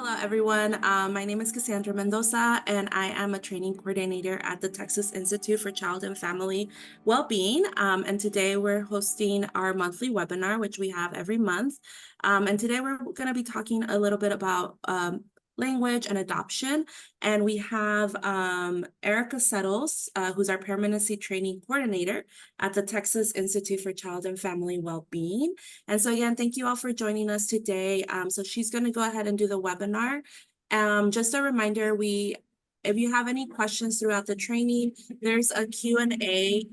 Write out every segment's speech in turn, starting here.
Hello, everyone. My name is Cassandra Mendoza, and I am a training coordinator at the Texas Institute for Child and Family Wellbeing. And today we're hosting our monthly webinar, which we have every month. And today we're going to be talking a little bit about language and adoption. And we have Erika Settles, who's our Permanency Training Coordinator at the Texas Institute for Child and Family Wellbeing. And so again, thank you all for joining us today. So she's going to go ahead and do the webinar. Just a reminder, if you have any questions throughout the training, there's a Q&A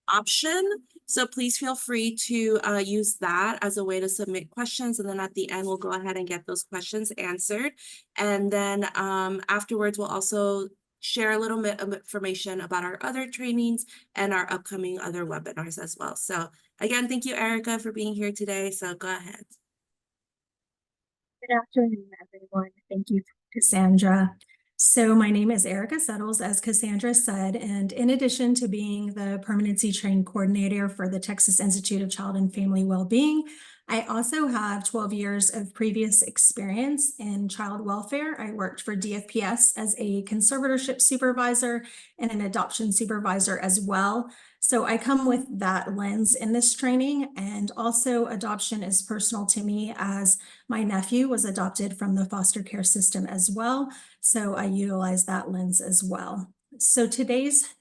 option. So please feel free to use that as a way to submit questions. And then at the end, we'll go ahead and get those questions answered. And then afterwards, we'll also share a little bit of information about our other trainings and our upcoming other webinars as well. So again, thank you, Erika, for being here today. So go ahead. Good afternoon, everyone. Thank you, Cassandra. So my name is Erika Settles, as Cassandra said, and in addition to being the Permanency Training Coordinator for the Texas Institute of Child and Family Wellbeing, I also have 12 years of previous experience in child welfare. I worked for DFPS as a conservatorship supervisor and an adoption supervisor as well. So I come with that lens in this training, and also adoption is personal to me as my nephew was adopted from the foster care system as well. So I utilize that lens as well. So today's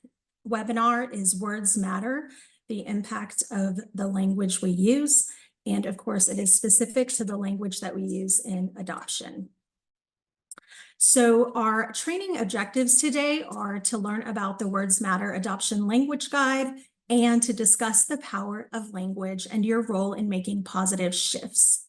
webinar is Words Matter, the impact of the language we use. And of course, it is specific to the language that we use in adoption. So our training objectives today are to learn about the Words Matter Adoption Language Guide and to discuss the power of language and your role in making positive shifts.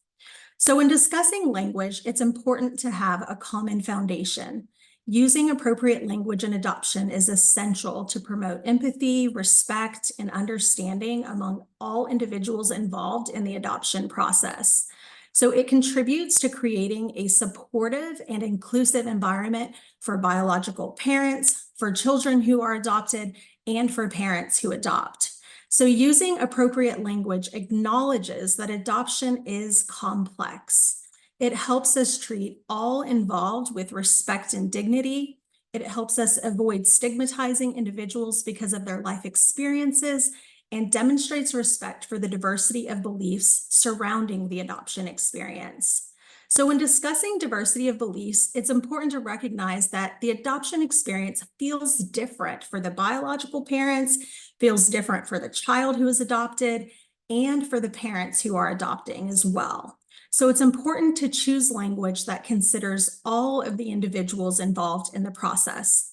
So when discussing language, it's important to have a common foundation. Using appropriate language in adoption is essential to promote empathy, respect, and understanding among all individuals involved in the adoption process. So it contributes to creating a supportive and inclusive environment for biological parents, for children who are adopted, and for parents who adopt. So using appropriate language acknowledges that adoption is complex. It helps us treat all involved with respect and dignity. It helps us avoid stigmatizing individuals because of their life experiences and demonstrates respect for the diversity of beliefs surrounding the adoption experience. So when discussing diversity of beliefs, it's important to recognize that the adoption experience feels different for the biological parents, feels different for the child who is adopted, and for the parents who are adopting as well. So it's important to choose language that considers all of the individuals involved in the process.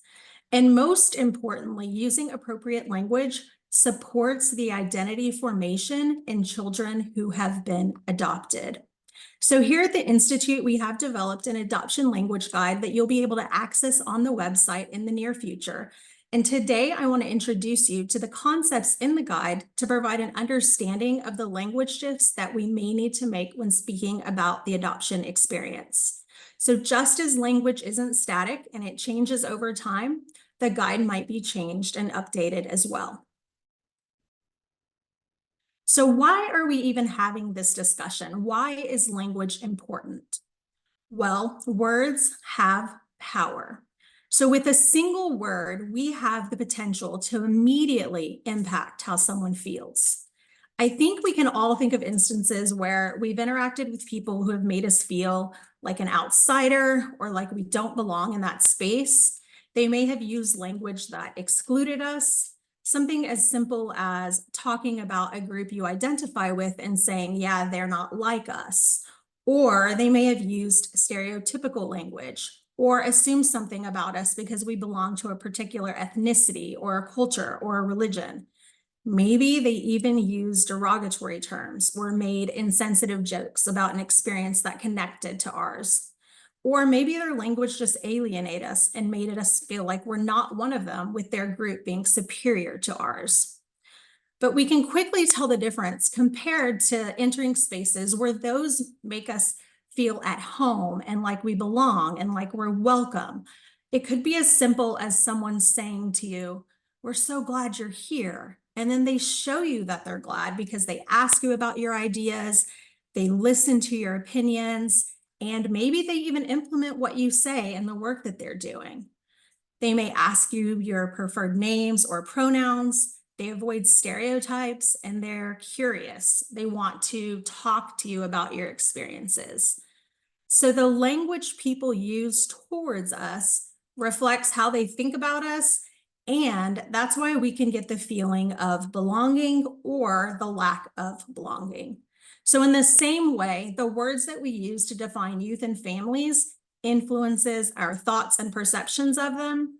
And most importantly, using appropriate language supports the identity formation in children who have been adopted. So here at the Institute, we have developed an adoption language guide that you'll be able to access on the website in the near future. And today I want to introduce you to the concepts in the guide to provide an understanding of the language shifts that we may need to make when speaking about the adoption experience. So just as language isn't static and it changes over time, the guide might be changed and updated as well. So why are we even having this discussion? Why is language important? Well, words have power. So with a single word, we have the potential to immediately impact how someone feels. I think we can all think of instances where we've interacted with people who have made us feel like an outsider or like we don't belong in that space. They may have used language that excluded us. Something as simple as talking about a group you identify with and saying, yeah, they're not like us. Or they may have used stereotypical language or assumed something about us because we belong to a particular ethnicity or a culture or a religion. Maybe they even used derogatory terms or made insensitive jokes about an experience that connected to ours. Or maybe their language just alienated us and made us feel like we're not one of them, with their group being superior to ours. But we can quickly tell the difference compared to entering spaces where those make us feel at home and like we belong and like we're welcome. It could be as simple as someone saying to you, "We're so glad you're here." And then they show you that they're glad because they ask you about your ideas, they listen to your opinions, And maybe they even implement what you say in the work that they're doing. They may ask you your preferred names or pronouns. They avoid stereotypes and they're curious. They want to talk to you about your experiences. So the language people use towards us reflects how they think about us. And that's why we can get the feeling of belonging or the lack of belonging. So in the same way, the words that we use to define youth and families influences our thoughts and perceptions of them.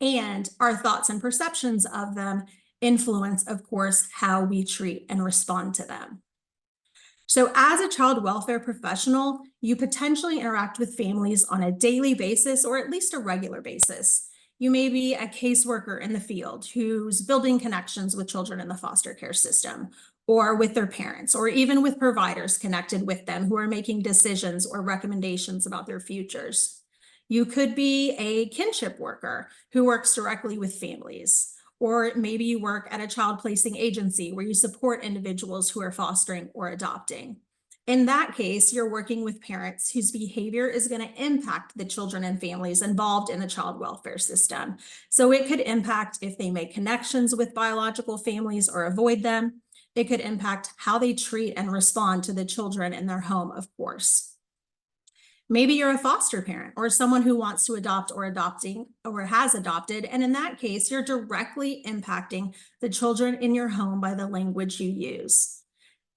And our thoughts and perceptions of them influence, of course, how we treat and respond to them. So as a child welfare professional, you potentially interact with families on a daily basis or at least a regular basis. You may be a caseworker in the field who's building connections with children in the foster care system or with their parents, or even with providers connected with them who are making decisions or recommendations about their futures. You could be a kinship worker who works directly with families. Or maybe you work at a child placing agency where you support individuals who are fostering or adopting. In that case, you're working with parents whose behavior is going to impact the children and families involved in the child welfare system. So it could impact if they make connections with biological families or avoid them. It could impact how they treat and respond to the children in their home, of course. Maybe you're a foster parent or someone who wants to adopt or adopting or has adopted. And in that case, you're directly impacting the children in your home by the language you use.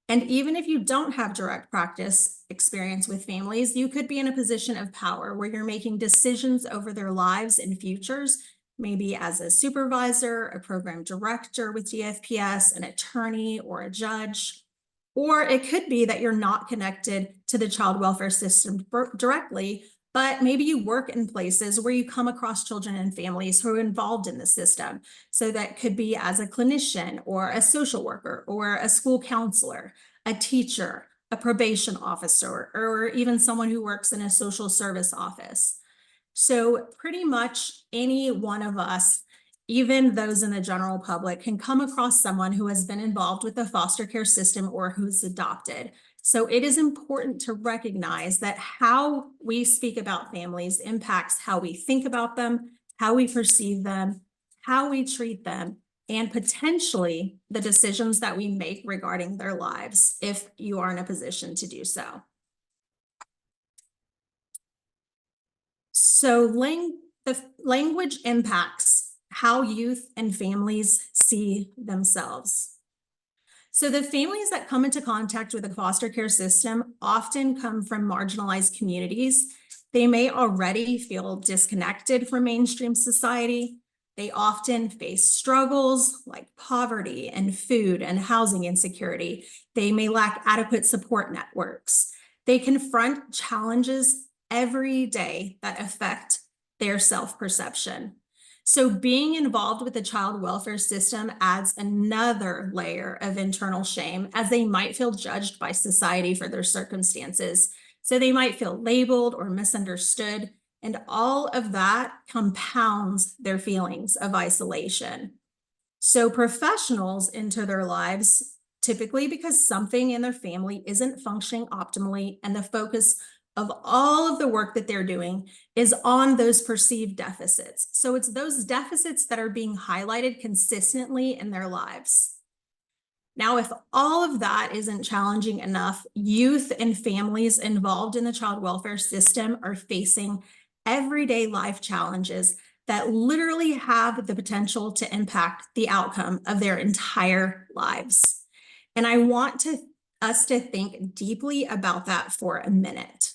And even if you don't have direct practice experience with families, you could be in a position of power where you're making decisions over their lives and futures, maybe as a supervisor, a program director with DFPS, an attorney, or a judge. Or it could be that you're not connected to the child welfare system directly, but maybe you work in places where you come across children and families who are involved in the system. So that could be as a clinician or a social worker or a school counselor, a teacher, a probation officer, or even someone who works in a social service office. So pretty much any one of us, even those in the general public, can come across someone who has been involved with the foster care system or who's adopted. So it is important to recognize that how we speak about families impacts how we think about them, how we perceive them, how we treat them, and potentially the decisions that we make regarding their lives if you are in a position to do so. So the language impacts how youth and families see themselves. So the families that come into contact with the foster care system often come from marginalized communities. They may already feel disconnected from mainstream society. They often face struggles like poverty and food and housing insecurity. They may lack adequate support networks. They confront challenges every day that affect their self-perception. So being involved with the child welfare system adds another layer of internal shame, as they might feel judged by society for their circumstances. So they might feel labeled or misunderstood, and all of that compounds their feelings of isolation. So professionals enter their lives typically because something in their family isn't functioning optimally, and the focus of all of the work that they're doing is on those perceived deficits. So it's those deficits that are being highlighted consistently in their lives. Now, if all of that isn't challenging enough, youth and families involved in the child welfare system are facing everyday life challenges that literally have the potential to impact the outcome of their entire lives. And I want us to think deeply about that for a minute.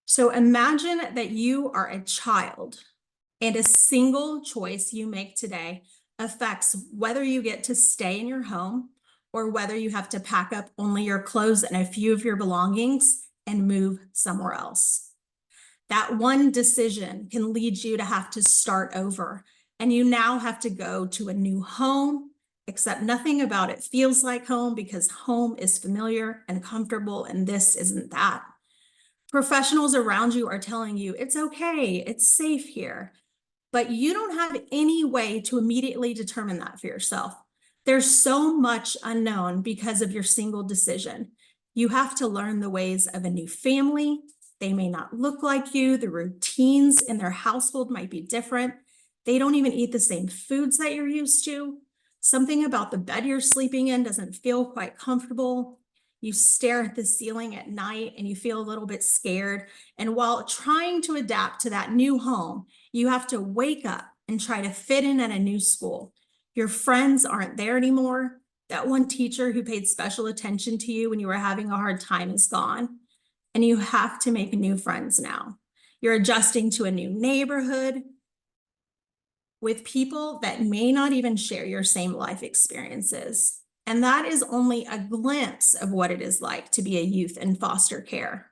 So imagine that you are a child and a single choice you make today affects whether you get to stay in your home or whether you have to pack up only your clothes and a few of your belongings and move somewhere else. That one decision can lead you to have to start over, and you now have to go to a new home, except nothing about it feels like home because home is familiar and comfortable and this isn't that. Professionals around you are telling you it's okay, it's safe here, but you don't have any way to immediately determine that for yourself. There's so much unknown because of your single decision. You have to learn the ways of a new family. They may not look like you. The routines in their household might be different. They don't even eat the same foods that you're used to. Something about the bed you're sleeping in doesn't feel quite comfortable. You stare at the ceiling at night and you feel a little bit scared. And while trying to adapt to that new home, you have to wake up and try to fit in at a new school. Your friends aren't there anymore. That one teacher who paid special attention to you when you were having a hard time is gone. And you have to make new friends now. You're adjusting to a new neighborhood with people that may not even share your same life experiences. And that is only a glimpse of what it is like to be a youth in foster care.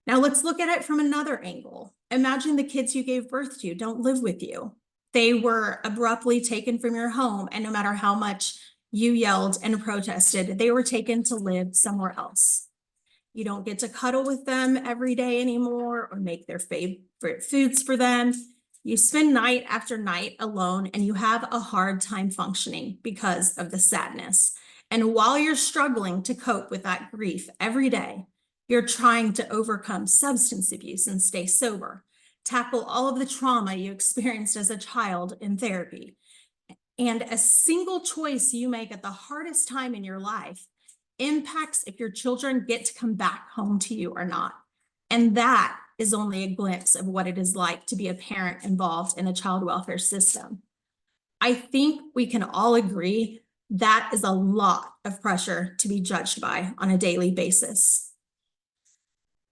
Now let's look at it from another angle. Imagine the kids you gave birth to don't live with you. They were abruptly taken from your home, and no matter how much you yelled and protested, they were taken to live somewhere else. You don't get to cuddle with them every day anymore or make their favorite foods for them. You spend night after night alone and you have a hard time functioning because of the sadness. And while you're struggling to cope with that grief every day, you're trying to overcome substance abuse and stay sober, tackle all of the trauma you experienced as a child in therapy. And a single choice you make at the hardest time in your life impacts if your children get to come back home to you or not. And that is only a glimpse of what it is like to be a parent involved in a child welfare system. I think we can all agree that is a lot of pressure to be judged by on a daily basis.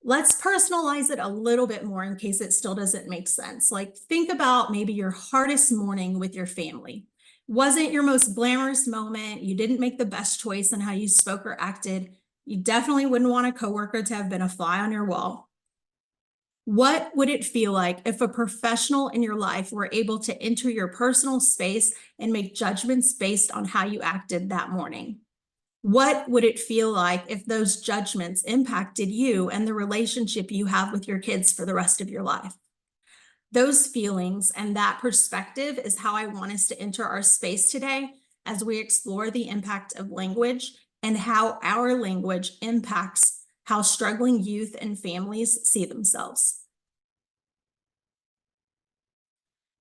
Let's personalize it a little bit more in case it still doesn't make sense. Like, think about maybe your hardest morning with your family. Wasn't your most glamorous moment. You didn't make the best choice in how you spoke or acted. You definitely wouldn't want a coworker to have been a fly on your wall. What would it feel like if a professional in your life were able to enter your personal space and make judgments based on how you acted that morning? What would it feel like if those judgments impacted you and the relationship you have with your kids for the rest of your life? Those feelings and that perspective is how I want us to enter our space today as we explore the impact of language and how our language impacts how struggling youth and families see themselves.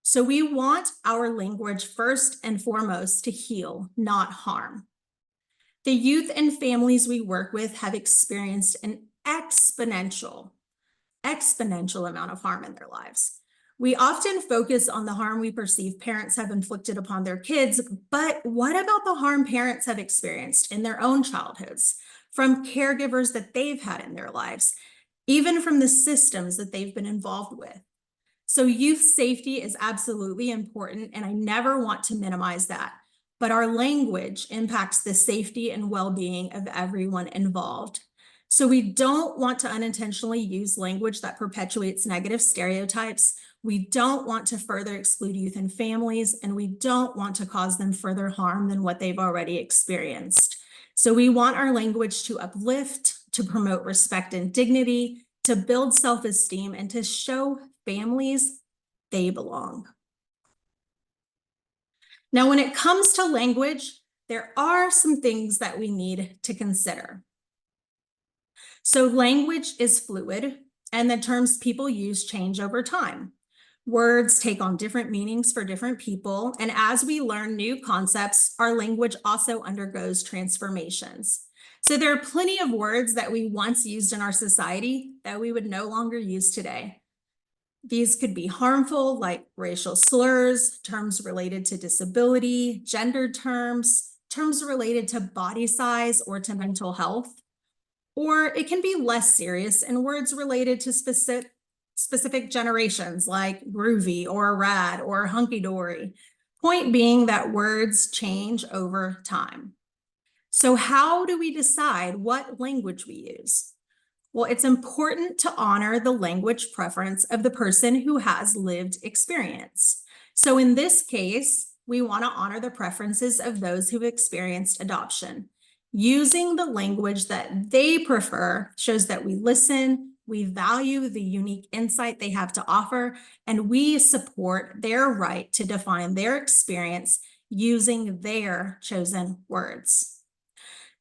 So we want our language first and foremost to heal, not harm. The youth and families we work with have experienced an exponential amount of harm in their lives. We often focus on the harm we perceive parents have inflicted upon their kids, but what about the harm parents have experienced in their own childhoods, from caregivers that they've had in their lives, even from the systems that they've been involved with? So youth safety is absolutely important, and I never want to minimize that. But our language impacts the safety and well-being of everyone involved. So we don't want to unintentionally use language that perpetuates negative stereotypes. We don't want to further exclude youth and families, and we don't want to cause them further harm than what they've already experienced. So we want our language to uplift, to promote respect and dignity, to build self-esteem, and to show families they belong. Now, when it comes to language, there are some things that we need to consider. So language is fluid, and the terms people use change over time. Words take on different meanings for different people, and as we learn new concepts, our language also undergoes transformations. So there are plenty of words that we once used in our society that we would no longer use today. These could be harmful, like racial slurs, terms related to disability, gendered terms, terms related to body size or to mental health. Or it can be less serious and words related to specific generations like groovy or rad or hunky-dory. Point being that words change over time. So how do we decide what language we use? Well, it's important to honor the language preference of the person who has lived experience. So in this case, we want to honor the preferences of those who've experienced adoption. Using the language that they prefer shows that we listen, we value the unique insight they have to offer, and we support their right to define their experience using their chosen words.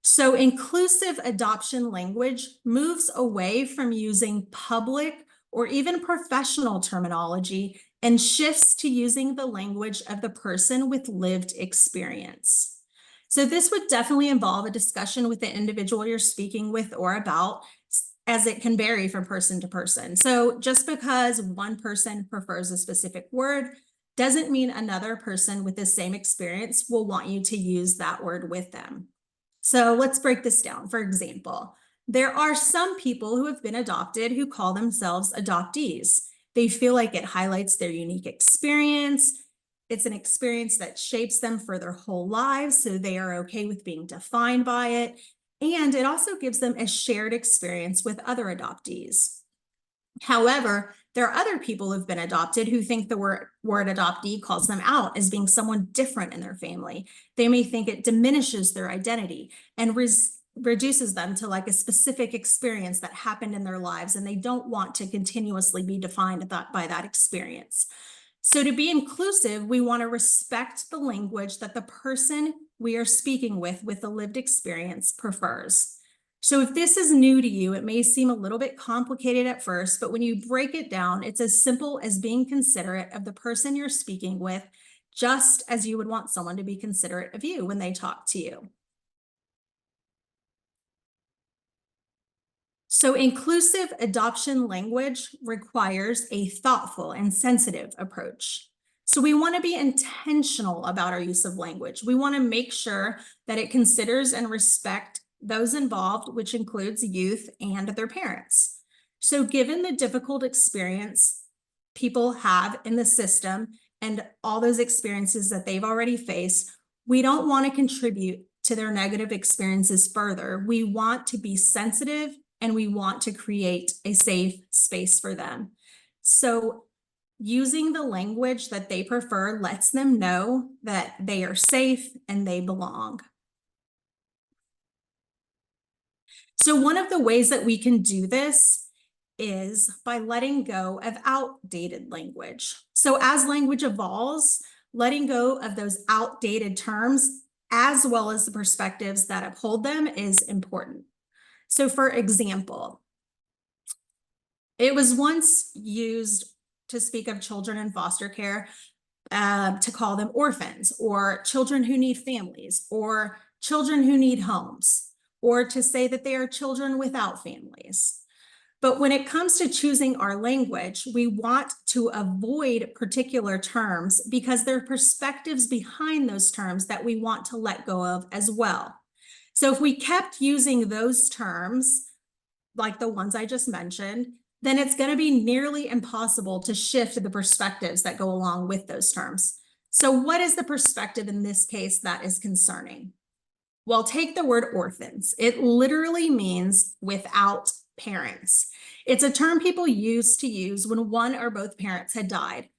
So inclusive adoption language moves away from using public or even professional terminology and shifts to using the language of the person with lived experience. So this would definitely involve a discussion with the individual you're speaking with or about, as it can vary from person to person. So just because one person prefers a specific word doesn't mean another person with the same experience will want you to use that word with them. So let's break this down. For example, there are some people who have been adopted who call themselves adoptees. They feel like it highlights their unique experience. It's an experience that shapes them for their whole lives, so they are okay with being defined by it. And it also gives them a shared experience with other adoptees. However, there are other people who've been adopted who think the word adoptee calls them out as being someone different in their family. They may think it diminishes their identity and reduces them to like a specific experience that happened in their lives, and they don't want to continuously be defined by that experience. So to be inclusive, we want to respect the language that the person we are speaking with the lived experience prefers. So if this is new to you, it may seem a little bit complicated at first, but when you break it down, it's as simple as being considerate of the person you're speaking with, just as you would want someone to be considerate of you when they talk to you. So inclusive adoption language requires a thoughtful and sensitive approach. So we want to be intentional about our use of language. We want to make sure that it considers and respects those involved, which includes youth and their parents. So given the difficult experience people have in the system and all those experiences that they've already faced, we don't want to contribute to their negative experiences further. We want to be sensitive and we want to create a safe space for them. So using the language that they prefer lets them know that they are safe and they belong. So one of the ways that we can do this is by letting go of outdated language. So as language evolves, letting go of those outdated terms, as well as the perspectives that uphold them, is important. So for example, it was once used to speak of children in foster care to call them orphans, or children who need families, or children who need homes, or to say that they are children without families. But when it comes to choosing our language, we want to avoid particular terms because there are perspectives behind those terms that we want to let go of as well. So if we kept using those terms, like the ones I just mentioned, then it's going to be nearly impossible to shift the perspectives that go along with those terms. So what is the perspective in this case that is concerning? Well, take the word orphans. It literally means without parents. It's a term people used to use when one or both parents had died.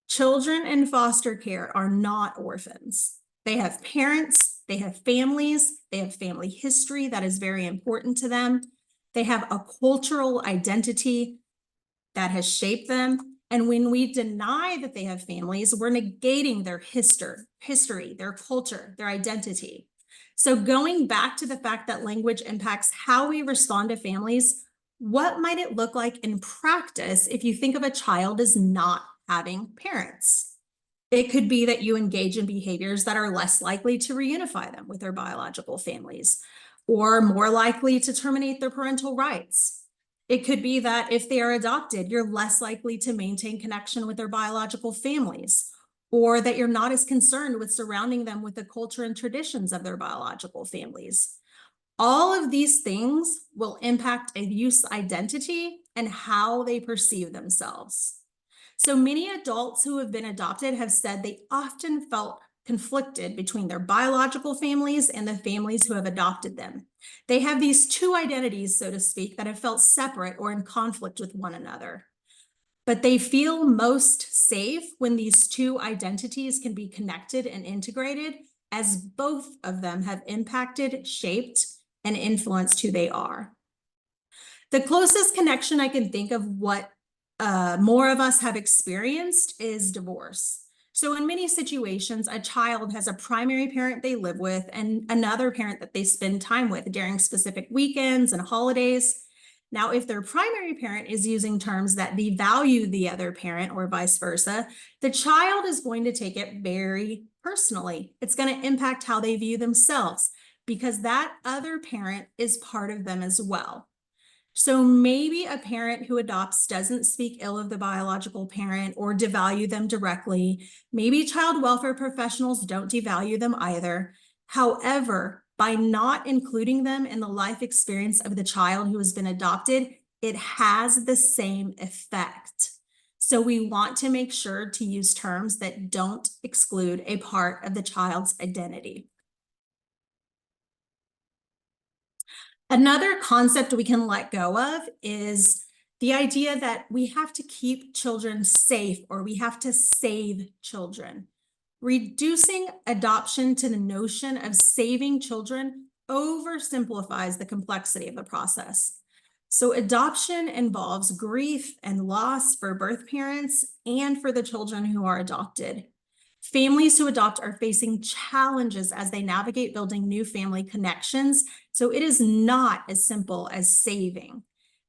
Children in foster care are not orphans. They have parents, they have families, they have family history that is very important to them. They have a cultural identity that has shaped them. And when we deny that they have families, we're negating their history, their culture, their identity. So going back to the fact that language impacts how we respond to families, what might it look like in practice if you think of a child as not having parents? It could be that you engage in behaviors that are less likely to reunify them with their biological families, or more likely to terminate their parental rights. It could be that if they are adopted, you're less likely to maintain connection with their biological families, or that you're not as concerned with surrounding them with the culture and traditions of their biological families. All of these things will impact a youth's identity and how they perceive themselves. So many adults who have been adopted have said they often felt conflicted between their biological families and the families who have adopted them. They have these two identities, so to speak, that have felt separate or in conflict with one another. But they feel most safe when these two identities can be connected and integrated, as both of them have impacted, shaped, and influenced who they are. The closest connection I can think of what more of us have experienced is divorce. So in many situations, a child has a primary parent they live with and another parent that they spend time with during specific weekends and holidays. Now, if their primary parent is using terms that devalue the other parent or vice versa, the child is going to take it very personally. It's going to impact how they view themselves because that other parent is part of them as well. So maybe a parent who adopts doesn't speak ill of the biological parent or devalue them directly. Maybe child welfare professionals don't devalue them either. However, by not including them in the life experience of the child who has been adopted, it has the same effect. So we want to make sure to use terms that don't exclude a part of the child's identity. Another concept we can let go of is the idea that we have to keep children safe or we have to save children. Reducing adoption to the notion of saving children oversimplifies the complexity of the process. So adoption involves grief and loss for birth parents and for the children who are adopted. Families who adopt are facing challenges as they navigate building new family connections, so it is not as simple as saving.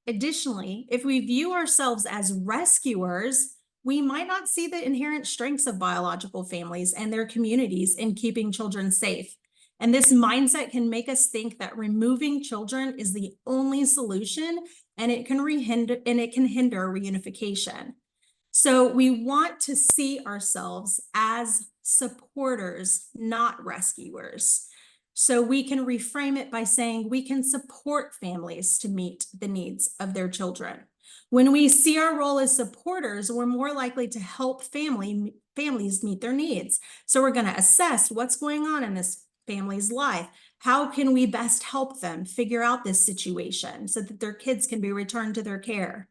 Additionally, if we view ourselves as rescuers, we might not see the inherent strengths of biological families and their communities in keeping children safe. And this mindset can make us think that removing children is the only solution, and it can hinder reunification. So we want to see ourselves as supporters, not rescuers. So we can reframe it by saying we can support families to meet the needs of their children. When we see our role as supporters, we're more likely to help families meet their needs. So we're going to assess what's going on in this family's life. How can we best help them figure out this situation so that their kids can be returned to their care?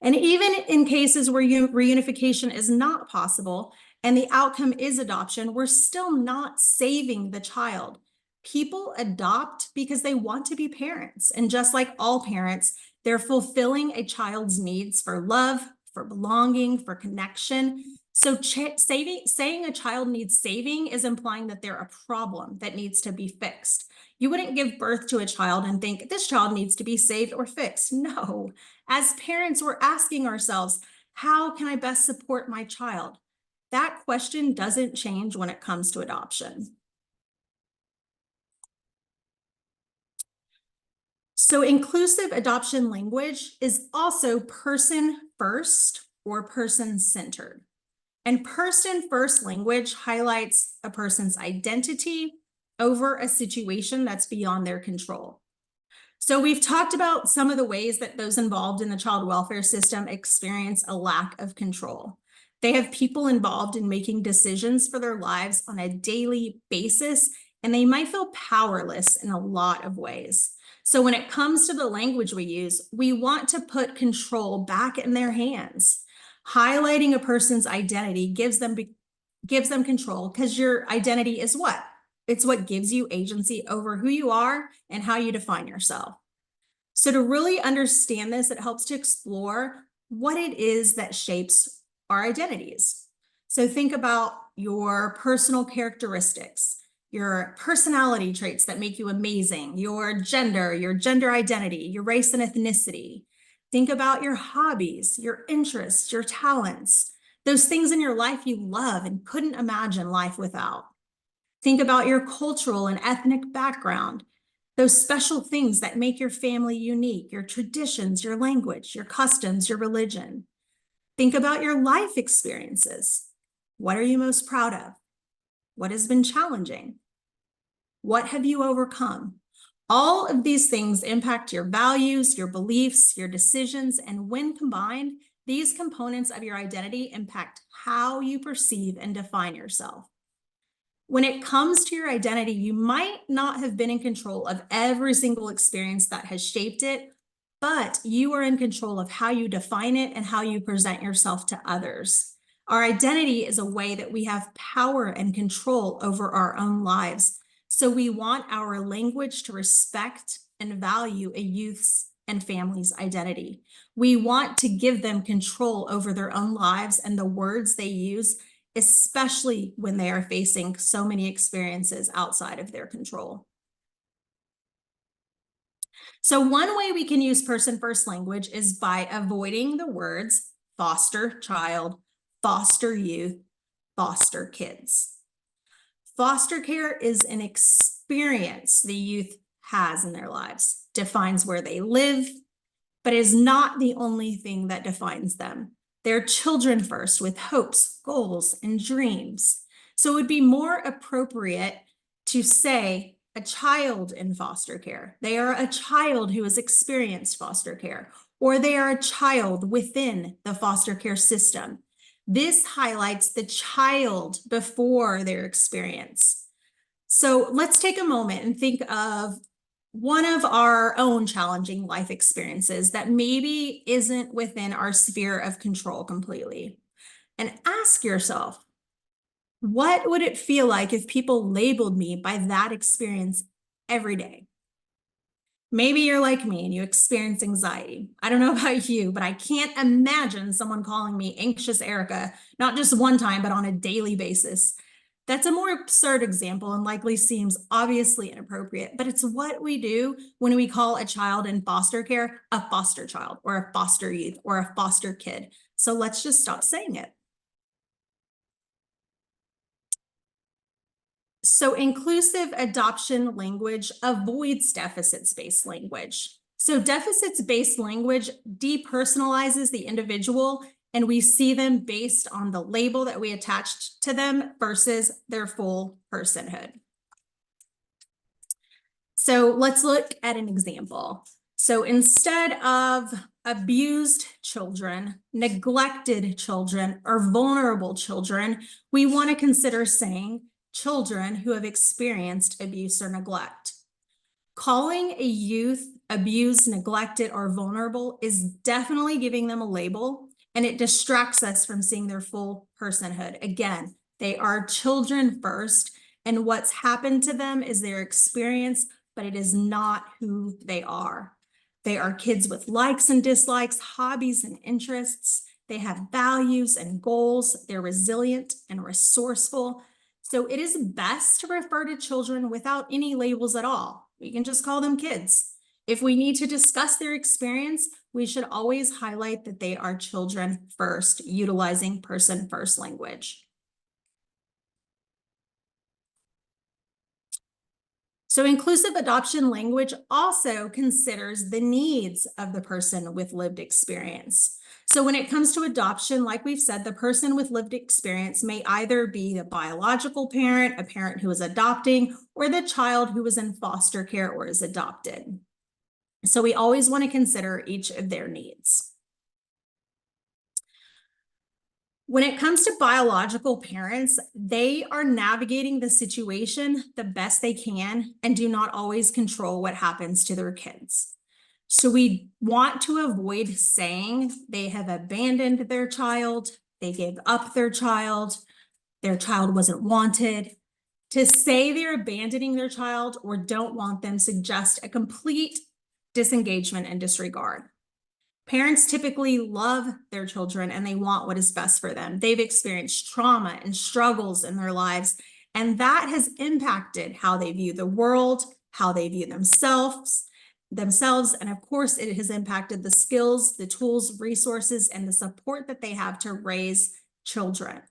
And even in cases where reunification is not possible and the outcome is adoption, we're still not saving the child. People adopt because they want to be parents. And just like all parents, they're fulfilling a child's needs for love, for belonging, for connection. So saying a child needs saving is implying that they're a problem that needs to be fixed. You wouldn't give birth to a child and think this child needs to be saved or fixed. No. As parents, we're asking ourselves, how can I best support my child? That question doesn't change when it comes to adoption. So inclusive adoption language is also person first or person centered. And person first language highlights a person's identity over a situation that's beyond their control. So we've talked about some of the ways that those involved in the child welfare system experience a lack of control. They have people involved in making decisions for their lives on a daily basis, and they might feel powerless in a lot of ways. So when it comes to the language we use, we want to put control back in their hands. Highlighting a person's identity gives them control because your identity is what? It's what gives you agency over who you are and how you define yourself. So to really understand this, it helps to explore what it is that shapes our identities. So think about your personal characteristics, your personality traits that make you amazing, your gender identity, your race and ethnicity. Think about your hobbies, your interests, your talents, those things in your life you love and couldn't imagine life without. Think about your cultural and ethnic background, those special things that make your family unique, your traditions, your language, your customs, your religion. Think about your life experiences. What are you most proud of? What has been challenging? What have you overcome? All of these things impact your values, your beliefs, your decisions, and when combined, these components of your identity impact how you perceive and define yourself. When it comes to your identity, you might not have been in control of every single experience that has shaped it, but you are in control of how you define it and how you present yourself to others. Our identity is a way that we have power and control over our own lives. So we want our language to respect and value a youth's and family's identity. We want to give them control over their own lives and the words they use especially when they are facing so many experiences outside of their control. So one way we can use person-first language is by avoiding the words foster child, foster youth, foster kids. Foster care is an experience the youth has in their lives, defines where they live, but is not the only thing that defines them. They're children first with hopes, goals, and dreams. So it would be more appropriate to say a child in foster care. They are a child who has experienced foster care, or they are a child within the foster care system. This highlights the child before their experience. So let's take a moment and think of one of our own challenging life experiences that maybe isn't within our sphere of control completely. And ask yourself, what would it feel like if people labeled me by that experience every day? Maybe you're like me and you experience anxiety. I don't know about you, but I can't imagine someone calling me anxious Erika, not just one time, but on a daily basis. That's a more absurd example and likely seems obviously inappropriate, but it's what we do when we call a child in foster care a foster child or a foster youth or a foster kid. So let's just stop saying it. So inclusive adoption language avoids deficits-based language. So deficits-based language depersonalizes the individual, and we see them based on the label that we attached to them versus their full personhood. So let's look at an example. So instead of abused children, neglected children, or vulnerable children, we want to consider saying children who have experienced abuse or neglect. Calling a youth abused, neglected, or vulnerable is definitely giving them a label, and it distracts us from seeing their full personhood. Again, they are children first, and what's happened to them is their experience, but it is not who they are. They are kids with likes and dislikes, hobbies and interests. They have values and goals. They're resilient and resourceful. So it is best to refer to children without any labels at all. We can just call them kids. If we need to discuss their experience, we should always highlight that they are children first, utilizing person-first language. So inclusive adoption language also considers the needs of the person with lived experience. So when it comes to adoption, like we've said, the person with lived experience may either be the biological parent, a parent who is adopting, or the child who is in foster care or is adopted. So we always want to consider each of their needs. When it comes to biological parents, they are navigating the situation the best they can and do not always control what happens to their kids. So we want to avoid saying they have abandoned their child, they gave up their child wasn't wanted. To say they're abandoning their child or don't want them suggests a complete disengagement and disregard. Parents typically love their children and they want what is best for them. They've experienced trauma and struggles in their lives, and that has impacted how they view the world, how they view themselves, and of course, it has impacted the skills, the tools, resources, and the support that they have to raise children.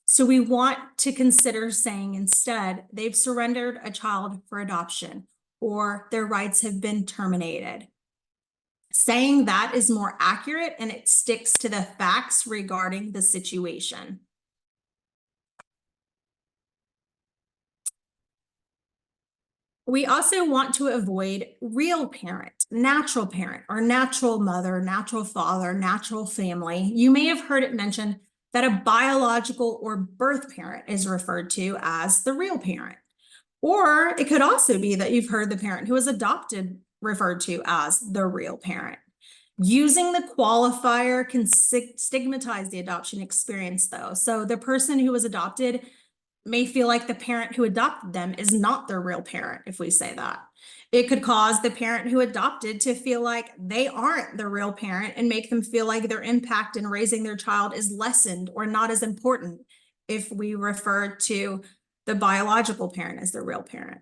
So we want to consider saying instead, they've surrendered a child for adoption, or their rights have been terminated. Saying that is more accurate and it sticks to the facts regarding the situation. We also want to avoid real parent, or natural mother, natural father, natural family. You may have heard it mentioned that a biological or birth parent is referred to as the real parent. Or it could also be that you've heard the parent who was adopted referred to as the real parent. Using the qualifier can stigmatize the adoption experience, though. So the person who was adopted may feel like the parent who adopted them is not their real parent if we say that. It could cause the parent who adopted to feel like they aren't the real parent and make them feel like their impact in raising their child is lessened or not as important. if we refer to the biological parent as the real parent.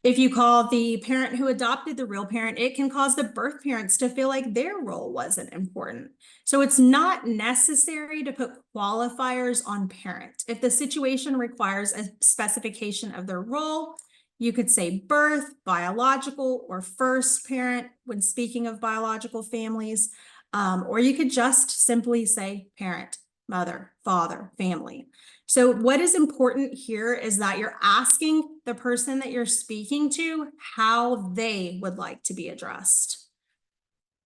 If you call the parent who adopted the real parent, it can cause the birth parents to feel like their role wasn't important. So it's not necessary to put qualifiers on parent. If the situation requires a specification of their role, you could say birth, biological, or first parent when speaking of biological families, or you could just simply say parent, mother, father, family. So what is important here is that you're asking the person that you're speaking to how they would like to be addressed.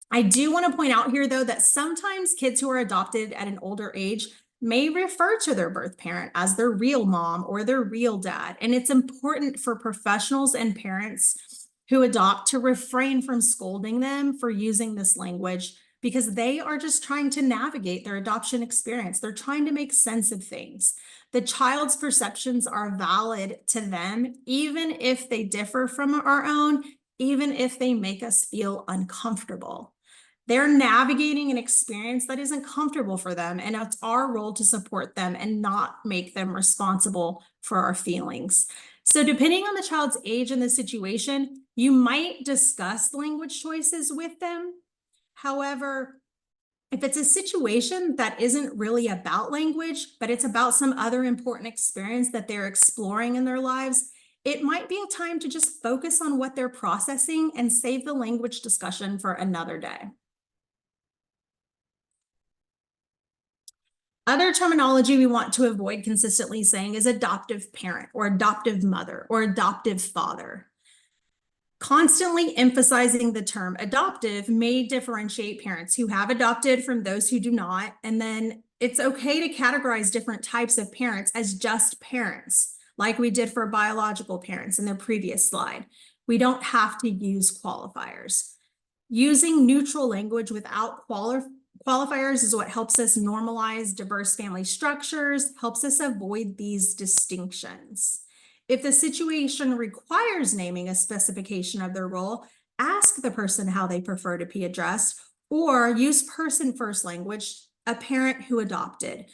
I do want to point out here, though, that sometimes kids who are adopted at an older age may refer to their birth parent as their real mom or their real dad. And it's important for professionals and parents who adopt to refrain from scolding them for using this language, because they are just trying to navigate their adoption experience. They're trying to make sense of things. The child's perceptions are valid to them, even if they differ from our own, even if they make us feel uncomfortable. They're navigating an experience that isn't comfortable for them, and it's our role to support them and not make them responsible for our feelings. So depending on the child's age and the situation, you might discuss language choices with them. However, if it's a situation that isn't really about language, but it's about some other important experience that they're exploring in their lives, it might be a time to just focus on what they're processing and save the language discussion for another day. Other terminology we want to avoid consistently saying is adoptive parent or adoptive mother or adoptive father. Constantly emphasizing the term adoptive may differentiate parents who have adopted from those who do not. And then it's okay to categorize different types of parents as just parents, like we did for biological parents in the previous slide. We don't have to use qualifiers. Using neutral language without qualifiers is what helps us normalize diverse family structures, helps us avoid these distinctions. If the situation requires naming a specification of their role, ask the person how they prefer to be addressed, or use person-first language, a parent who adopted.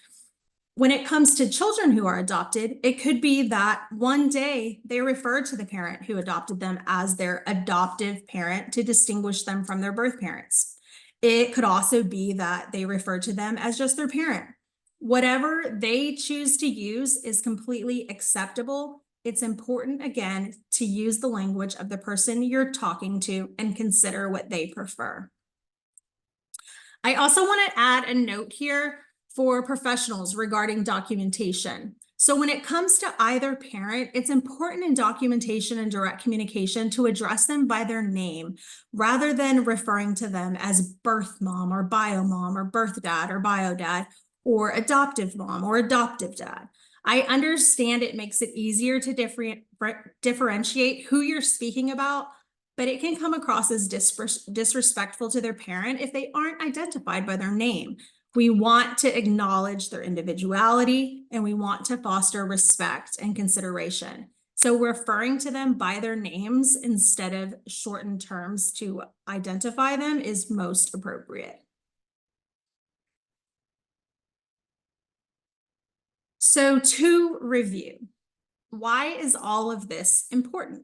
When it comes to children who are adopted, it could be that one day they refer to the parent who adopted them as their adoptive parent to distinguish them from their birth parents. It could also be that they refer to them as just their parent. Whatever they choose to use is completely acceptable. It's important, again, to use the language of the person you're talking to and consider what they prefer. I also want to add a note here for professionals regarding documentation. So when it comes to either parent, it's important in documentation and direct communication to address them by their name rather than referring to them as birth mom or bio mom or birth dad or bio dad or adoptive mom or adoptive dad. I understand it makes it easier to differentiate who you're speaking about, but it can come across as disrespectful to their parent if they aren't identified by their name. We want to acknowledge their individuality, and we want to foster respect and consideration. So referring to them by their names instead of shortened terms to identify them is most appropriate. So to review, why is all of this important?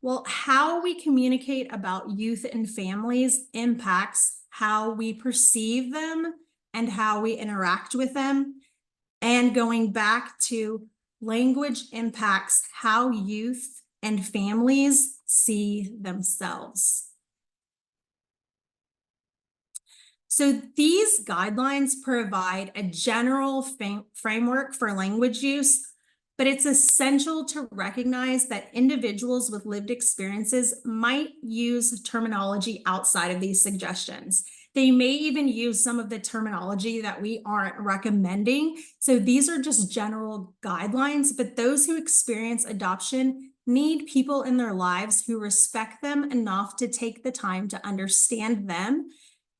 Well, how we communicate about youth and families impacts how we perceive them and how we interact with them. And going back to language impacts how youth and families see themselves. So these guidelines provide a general framework for language use, but it's essential to recognize that individuals with lived experiences might use terminology outside of these suggestions. They may even use some of the terminology that we aren't recommending. So these are just general guidelines, but those who experience adoption need people in their lives who respect them enough to take the time to understand them.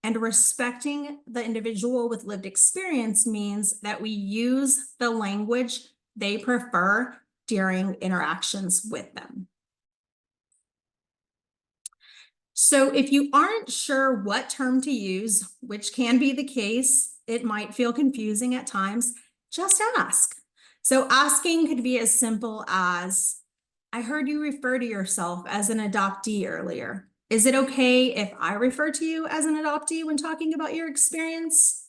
And respecting the individual with lived experience means that we use the language they prefer during interactions with them. So if you aren't sure what term to use, which can be the case, it might feel confusing at times, just ask. So asking could be as simple as, I heard you refer to yourself as an adoptee earlier. Is it okay if I refer to you as an adoptee when talking about your experience?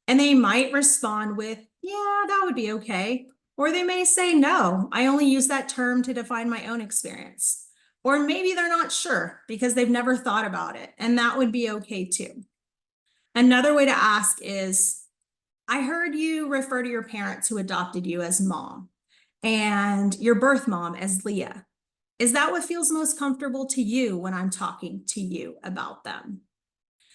And they might respond with, yeah, that would be okay. Or they may say, no, I only use that term to define my own experience. Or maybe they're not sure because they've never thought about it, and that would be okay too. Another way to ask is, I heard you refer to your parents who adopted you as mom and your birth mom as Leah. Is that what feels most comfortable to you when I'm talking to you about them?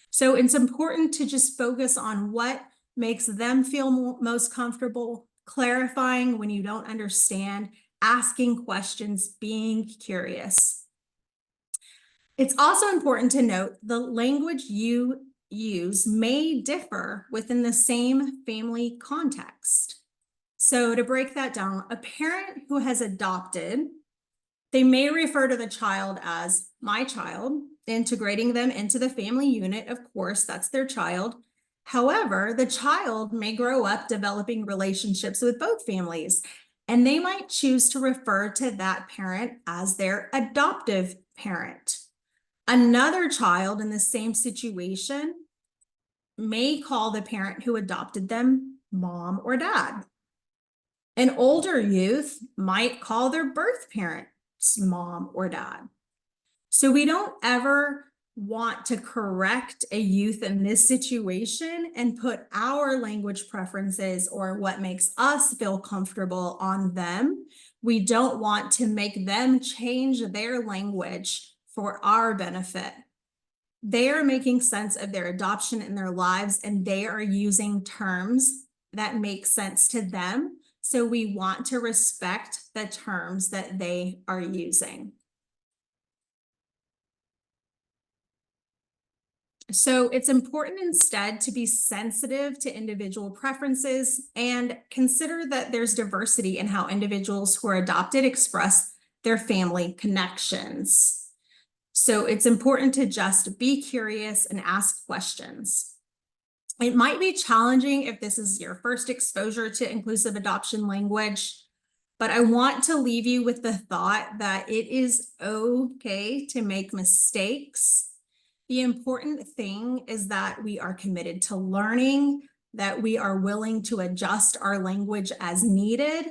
So it's important to just focus on what makes them feel most comfortable, clarifying when you don't understand, asking questions, being curious. It's also important to note the language you use may differ within the same family context. So to break that down, a parent who has adopted, they may refer to the child as my child, integrating them into the family unit. Of course, that's their child. However, the child may grow up developing relationships with both families, and they might choose to refer to that parent as their adoptive parent. Another child in the same situation may call the parent who adopted them mom or dad. An older youth might call their birth parents mom or dad. So we don't ever want to correct a youth in this situation and put our language preferences or what makes us feel comfortable on them. We don't want to make them change their language for our benefit. They are making sense of their adoption in their lives, and they are using terms that make sense to them. So we want to respect the terms that they are using. So it's important instead to be sensitive to individual preferences and consider that there's diversity in how individuals who are adopted express their family connections. So it's important to just be curious and ask questions. It might be challenging if this is your first exposure to inclusive adoption language, but I want to leave you with the thought that it is okay to make mistakes. The important thing is that we are committed to learning, that we are willing to adjust our language as needed,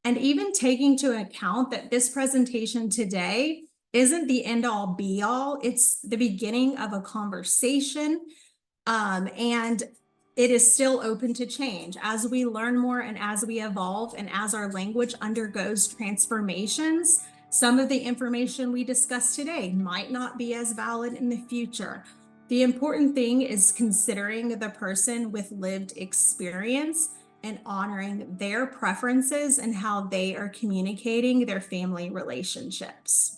and even taking into account that this presentation today isn't the end all be all. It's the beginning of a conversation, and it is still open to change as we learn more and as we evolve and as our language undergoes transformations. Some of the information we discussed today might not be as valid in the future. The important thing is considering the person with lived experience and honoring their preferences and how they are communicating their family relationships.